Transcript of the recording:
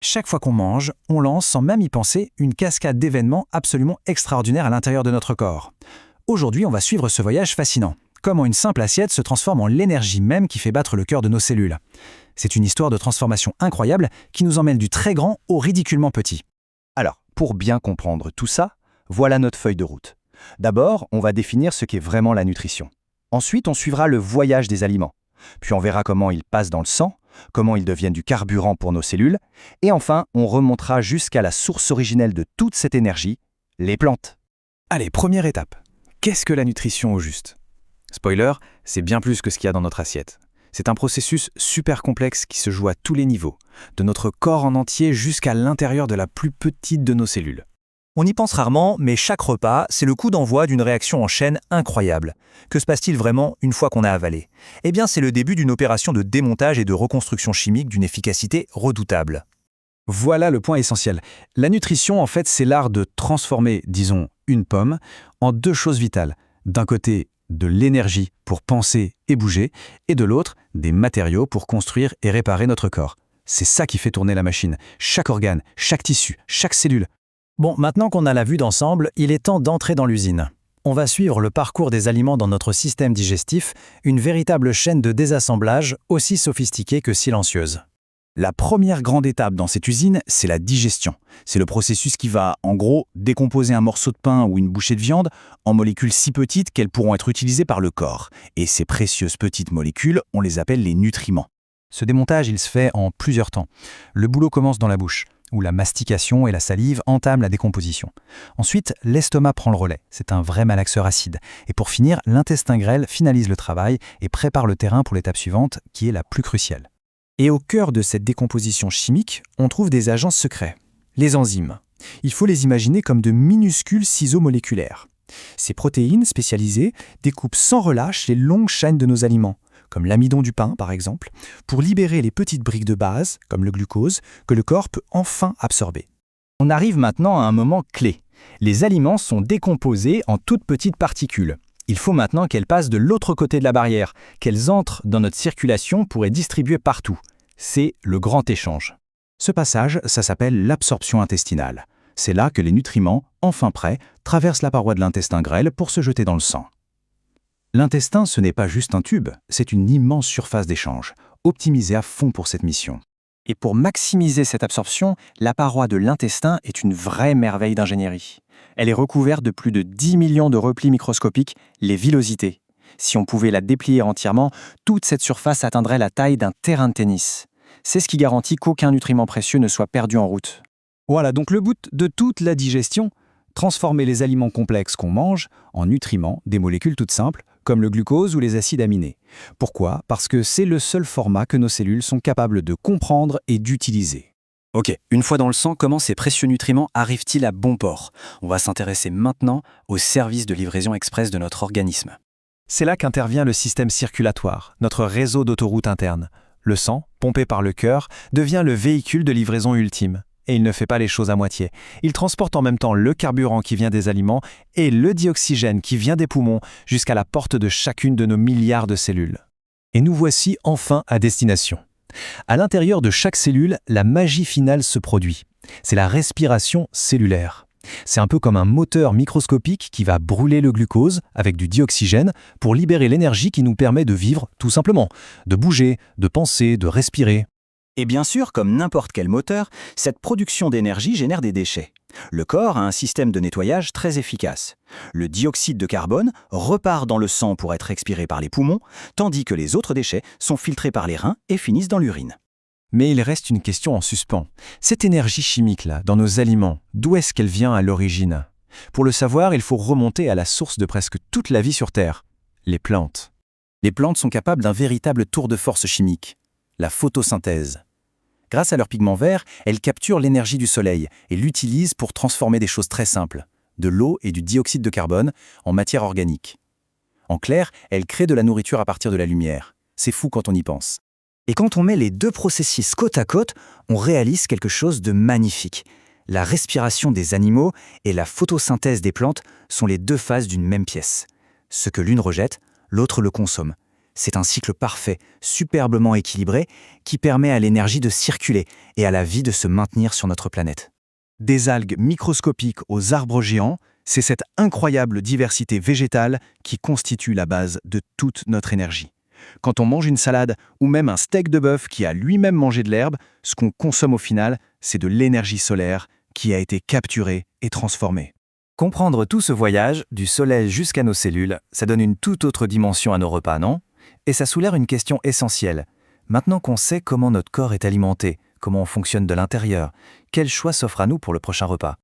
Chaque fois qu'on mange, on lance, sans même y penser, une cascade d'événements absolument extraordinaires à l'intérieur de notre corps. Aujourd'hui, on va suivre ce voyage fascinant. Comment une simple assiette se transforme en l'énergie même qui fait battre le cœur de nos cellules. C'est une histoire de transformation incroyable qui nous emmène du très grand au ridiculement petit. Alors, pour bien comprendre tout ça, voilà notre feuille de route. D'abord, on va définir ce qu'est vraiment la nutrition. Ensuite, on suivra le voyage des aliments. Puis on verra comment ils passent dans le sang, comment ils deviennent du carburant pour nos cellules. Et enfin, on remontera jusqu'à la source originelle de toute cette énergie, les plantes. Allez, première étape. Qu'est-ce que la nutrition au juste ? Spoiler, c'est bien plus que ce qu'il y a dans notre assiette. C'est un processus super complexe qui se joue à tous les niveaux, de notre corps en entier jusqu'à l'intérieur de la plus petite de nos cellules. On y pense rarement, mais chaque repas, c'est le coup d'envoi d'une réaction en chaîne incroyable. Que se passe-t-il vraiment une fois qu'on a avalé ? Eh bien, c'est le début d'une opération de démontage et de reconstruction chimique d'une efficacité redoutable. Voilà le point essentiel. La nutrition, en fait, c'est l'art de transformer, disons, une pomme en deux choses vitales. D'un côté, de l'énergie pour penser et bouger, et de l'autre, des matériaux pour construire et réparer notre corps. C'est ça qui fait tourner la machine. Chaque organe, chaque tissu, chaque cellule. Bon, maintenant qu'on a la vue d'ensemble, il est temps d'entrer dans l'usine. On va suivre le parcours des aliments dans notre système digestif, une véritable chaîne de désassemblage aussi sophistiquée que silencieuse. La première grande étape dans cette usine, c'est la digestion. C'est le processus qui va, en gros, décomposer un morceau de pain ou une bouchée de viande en molécules si petites qu'elles pourront être utilisées par le corps. Et ces précieuses petites molécules, on les appelle les nutriments. Ce démontage, il se fait en plusieurs temps. Le boulot commence dans la bouche, où la mastication et la salive entament la décomposition. Ensuite, l'estomac prend le relais. C'est un vrai malaxeur acide. Et pour finir, l'intestin grêle finalise le travail et prépare le terrain pour l'étape suivante, qui est la plus cruciale. Et au cœur de cette décomposition chimique, on trouve des agents secrets, les enzymes. Il faut les imaginer comme de minuscules ciseaux moléculaires. Ces protéines spécialisées découpent sans relâche les longues chaînes de nos aliments, comme l'amidon du pain par exemple, pour libérer les petites briques de base, comme le glucose, que le corps peut enfin absorber. On arrive maintenant à un moment clé. Les aliments sont décomposés en toutes petites particules. Il faut maintenant qu'elles passent de l'autre côté de la barrière, qu'elles entrent dans notre circulation pour être distribuées partout. C'est le grand échange. Ce passage, ça s'appelle l'absorption intestinale. C'est là que les nutriments, enfin prêts, traversent la paroi de l'intestin grêle pour se jeter dans le sang. L'intestin, ce n'est pas juste un tube, c'est une immense surface d'échange, optimisée à fond pour cette mission. Et pour maximiser cette absorption, la paroi de l'intestin est une vraie merveille d'ingénierie. Elle est recouverte de plus de 10 millions de replis microscopiques, les villosités. Si on pouvait la déplier entièrement, toute cette surface atteindrait la taille d'un terrain de tennis. C'est ce qui garantit qu'aucun nutriment précieux ne soit perdu en route. Voilà donc le but de toute la digestion, transformer les aliments complexes qu'on mange en nutriments, des molécules toutes simples, comme le glucose ou les acides aminés. Pourquoi ? Parce que c'est le seul format que nos cellules sont capables de comprendre et d'utiliser. Ok, une fois dans le sang, comment ces précieux nutriments arrivent-ils à bon port ? On va s'intéresser maintenant au service de livraison express de notre organisme. C'est là qu'intervient le système circulatoire, notre réseau d'autoroutes internes. Le sang, pompé par le cœur, devient le véhicule de livraison ultime. Et il ne fait pas les choses à moitié. Il transporte en même temps le carburant qui vient des aliments et le dioxygène qui vient des poumons jusqu'à la porte de chacune de nos milliards de cellules. Et nous voici enfin à destination. À l'intérieur de chaque cellule, la magie finale se produit. C'est la respiration cellulaire. C'est un peu comme un moteur microscopique qui va brûler le glucose avec du dioxygène pour libérer l'énergie qui nous permet de vivre tout simplement, de bouger, de penser, de respirer. Et bien sûr, comme n'importe quel moteur, cette production d'énergie génère des déchets. Le corps a un système de nettoyage très efficace. Le dioxyde de carbone repart dans le sang pour être expiré par les poumons, tandis que les autres déchets sont filtrés par les reins et finissent dans l'urine. Mais il reste une question en suspens. Cette énergie chimique-là, dans nos aliments, d'où est-ce qu'elle vient à l'origine ? Pour le savoir, il faut remonter à la source de presque toute la vie sur Terre, les plantes. Les plantes sont capables d'un véritable tour de force chimique, la photosynthèse. Grâce à leur pigment vert, elles capturent l'énergie du soleil et l'utilisent pour transformer des choses très simples, de l'eau et du dioxyde de carbone, en matière organique. En clair, elles créent de la nourriture à partir de la lumière. C'est fou quand on y pense. Et quand on met les deux processus côte à côte, on réalise quelque chose de magnifique. La respiration des animaux et la photosynthèse des plantes sont les deux faces d'une même pièce. Ce que l'une rejette, l'autre le consomme. C'est un cycle parfait, superbement équilibré, qui permet à l'énergie de circuler et à la vie de se maintenir sur notre planète. Des algues microscopiques aux arbres géants, c'est cette incroyable diversité végétale qui constitue la base de toute notre énergie. Quand on mange une salade ou même un steak de bœuf qui a lui-même mangé de l'herbe, ce qu'on consomme au final, c'est de l'énergie solaire qui a été capturée et transformée. Comprendre tout ce voyage, du soleil jusqu'à nos cellules, ça donne une toute autre dimension à nos repas, non? Et ça soulève une question essentielle. Maintenant qu'on sait comment notre corps est alimenté, comment on fonctionne de l'intérieur, quel choix s'offre à nous pour le prochain repas?